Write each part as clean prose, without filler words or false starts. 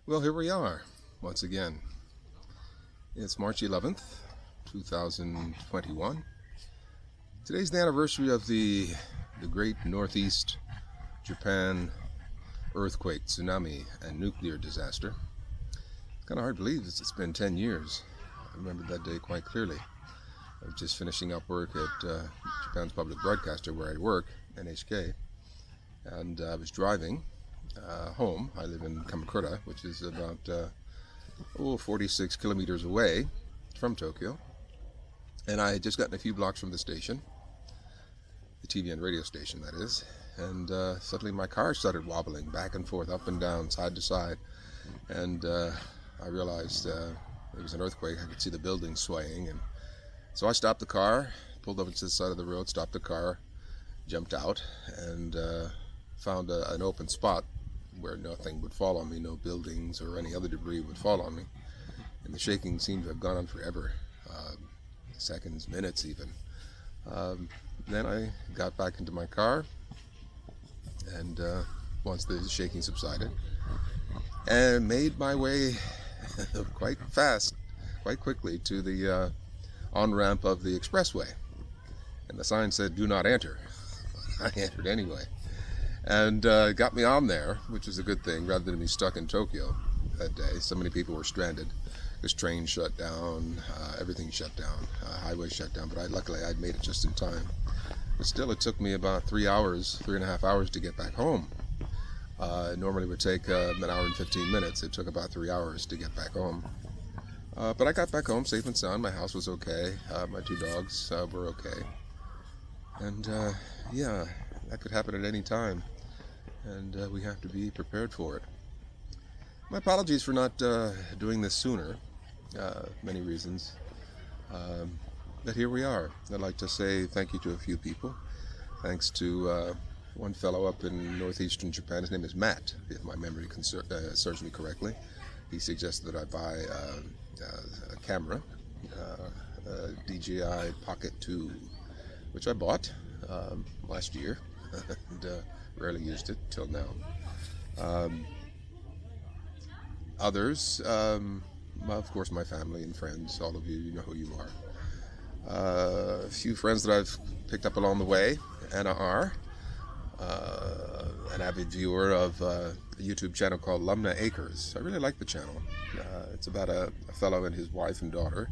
Well, here we are, once again. It's March 11th, 2021. Today's the anniversary of the great Northeast Japan earthquake, tsunami, and nuclear disaster. It's kind of hard to believe it's been 10 years. I remember that day quite clearly. I was just finishing up work at Japan's public broadcaster where I work, NHK, and I was driving home. I live in Kamakura, which is about 46 kilometers away from Tokyo, and I had just gotten a few blocks from the station, the TV and radio station that is, and suddenly my car started wobbling back and forth, up and down, side to side, and I realized it was an earthquake. I could see the buildings swaying, and so I stopped the car, pulled over to the side of the road, stopped the car, jumped out, and found an open spot where nothing would fall on me, no buildings or any other debris would fall on me. And the shaking seemed to have gone on forever, seconds, minutes even. Then I got back into my car, and once the shaking subsided, and made my way quite fast, quite quickly to the on-ramp of the expressway. And the sign said, "Do not enter." I entered anyway. And got me on there, which was a good thing, rather than be stuck in Tokyo that day. So many people were stranded. This train shut down, everything shut down, highway shut down, but luckily I'd made it just in time. But still, it took me about 3.5 hours to get back home. Normally it would take an hour and 15 minutes. It took about 3 hours to get back home. But I got back home safe and sound. My house was okay. My 2 dogs were okay. And yeah, that could happen at any time. And we have to be prepared for it. My apologies for not doing this sooner, many reasons, but here we are. I'd like to say thank you to a few people. Thanks to one fellow up in northeastern Japan. His name is Matt, if my memory serves me correctly. He suggested that I buy a camera, a DJI Pocket 2, which I bought last year. And rarely used it till now. Others, of course, my family and friends, all of you, you know who you are. A few friends that I've picked up along the way. Anna R., an avid viewer of a YouTube channel called Lumna Acres. I really like the channel. It's about a fellow and his wife and daughter.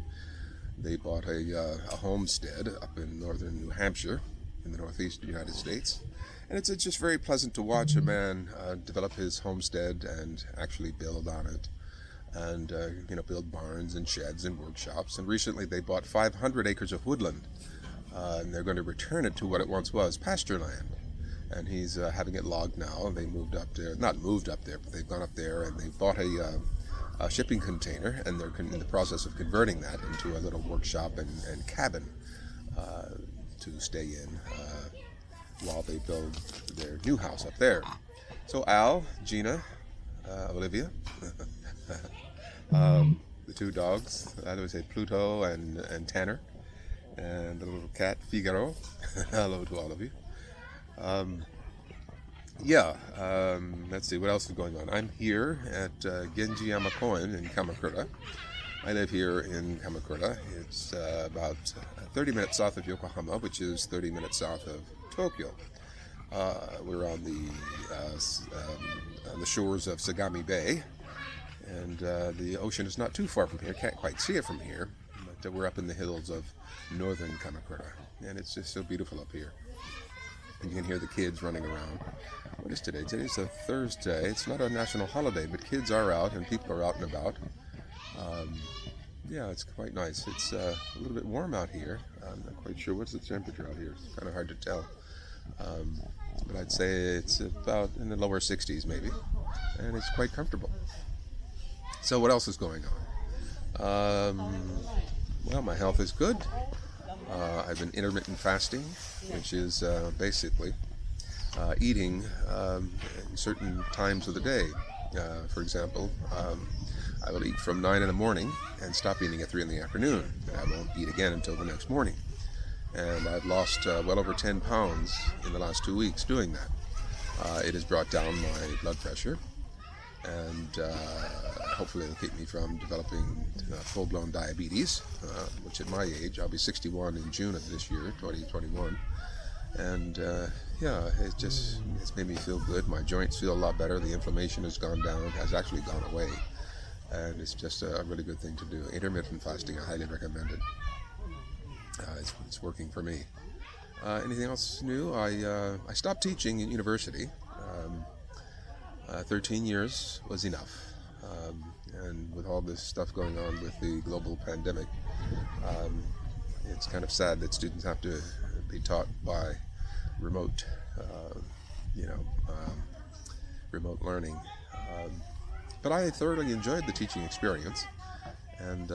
They bought a homestead up in northern New Hampshire in the northeast United States. And it's just very pleasant to watch a man develop his homestead and actually build on it, and build barns and sheds and workshops. And recently they bought 500 acres of woodland, and they're going to return it to what it once was, pasture land. And he's having it logged now. They moved up there, not moved up there, but they've gone up there and they bought a shipping container, and they're in the process of converting that into a little workshop and cabin to stay in while they build their new house up there. So Al, Gina, Olivia, the 2 dogs, I would say Pluto and Tanner, and the little cat Figaro. Hello to all of you. Let's see what else is going on. I'm here at Genjiyama Koen in Kamakura. I live here in Kamakura. It's about 30 minutes south of Yokohama, which is 30 minutes south of Tokyo. We're on the shores of Sagami Bay, and the ocean is not too far from here. Can't quite see it from here, but we're up in the hills of northern Kamakura, and it's just so beautiful up here. And you can hear the kids running around. What is today? Today's a Thursday. It's not a national holiday, but kids are out and people are out and about. Yeah, it's quite nice. It's a little bit warm out here. I'm not quite sure what's the temperature out here. It's kind of hard to tell. But I'd say it's about in the lower 60s maybe, and it's quite comfortable. So what else is going on? Well, my health is good. I've been intermittent fasting, which is basically eating in certain times of the day. For example, I will eat from 9 in the morning and stop eating at 3 in the afternoon. I won't eat again until the next morning. And I've lost well over 10 pounds in the last 2 weeks doing that. It has brought down my blood pressure, and hopefully it'll keep me from developing full-blown diabetes, which at my age, I'll be 61 in June of this year, 2021. And yeah, it's made me feel good. My joints feel a lot better. The inflammation has gone down, has actually gone away. And it's just a really good thing to do. Intermittent fasting, I highly recommend it. It's working for me. Anything else new? I stopped teaching in university. 13 years was enough. And with all this stuff going on with the global pandemic, it's kind of sad that students have to be taught by remote, remote learning. But I thoroughly enjoyed the teaching experience, and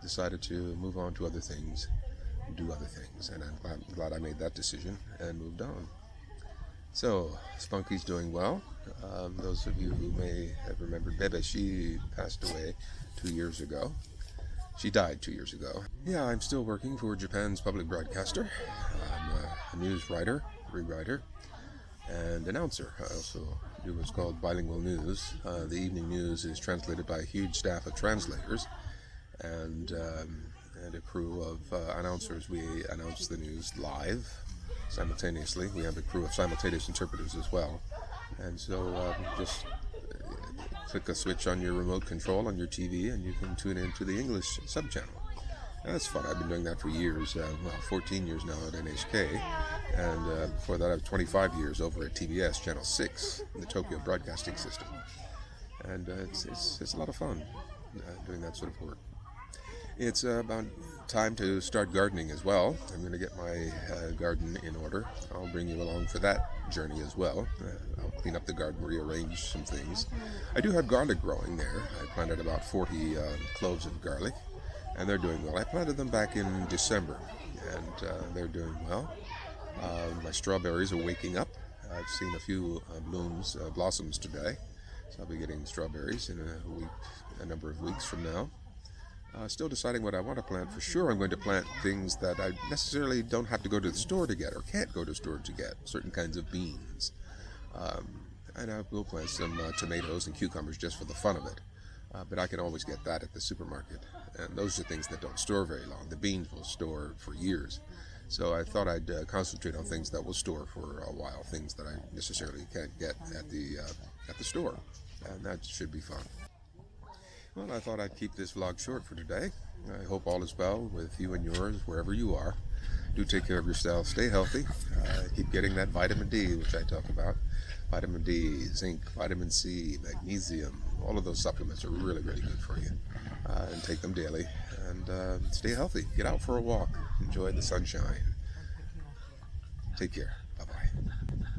decided to move on to other things, do other things, and I'm glad I made that decision and moved on. So, Spunky's doing well. Those of you who may have remembered Bebe, she passed away 2 years ago. She died 2 years ago. Yeah, I'm still working for Japan's public broadcaster. I'm a news writer, rewriter, and announcer. I also do what's called bilingual news. The evening news is translated by a huge staff of translators and a crew of announcers. We announce the news live simultaneously. We have a crew of simultaneous interpreters as well. And so just click a switch on your remote control on your TV and you can tune into the English subchannel. And that's fun. I've been doing that for years, 14 years now at NHK. And before that I was 25 years over at TBS, Channel 6, in the Tokyo Broadcasting System. And it's a lot of fun doing that sort of work. It's about time to start gardening as well. I'm going to get my garden in order. I'll bring you along for that journey as well. I'll clean up the garden, rearrange some things. I do have garlic growing there. I planted about 40 cloves of garlic, and they're doing well. I planted them back in December, and they're doing well. My strawberries are waking up. I've seen a few blossoms today, so I'll be getting strawberries in a number of weeks from now. Still deciding what I want to plant. For sure I'm going to plant things that I necessarily don't have to go to the store to get or can't go to the store to get. Certain kinds of beans. And I will plant some tomatoes and cucumbers just for the fun of it. But I can always get that at the supermarket. And those are things that don't store very long. The beans will store for years. So I thought I'd concentrate on things that will store for a while. Things that I necessarily can't get at the store. And that should be fun. Well, I thought I'd keep this vlog short for today. I hope all is well with you and yours, wherever you are. Do take care of yourself. Stay healthy. Keep getting that vitamin D, which I talk about. Vitamin D, zinc, vitamin C, magnesium. All of those supplements are really, really good for you. And take them daily. And stay healthy. Get out for a walk. Enjoy the sunshine. Take care.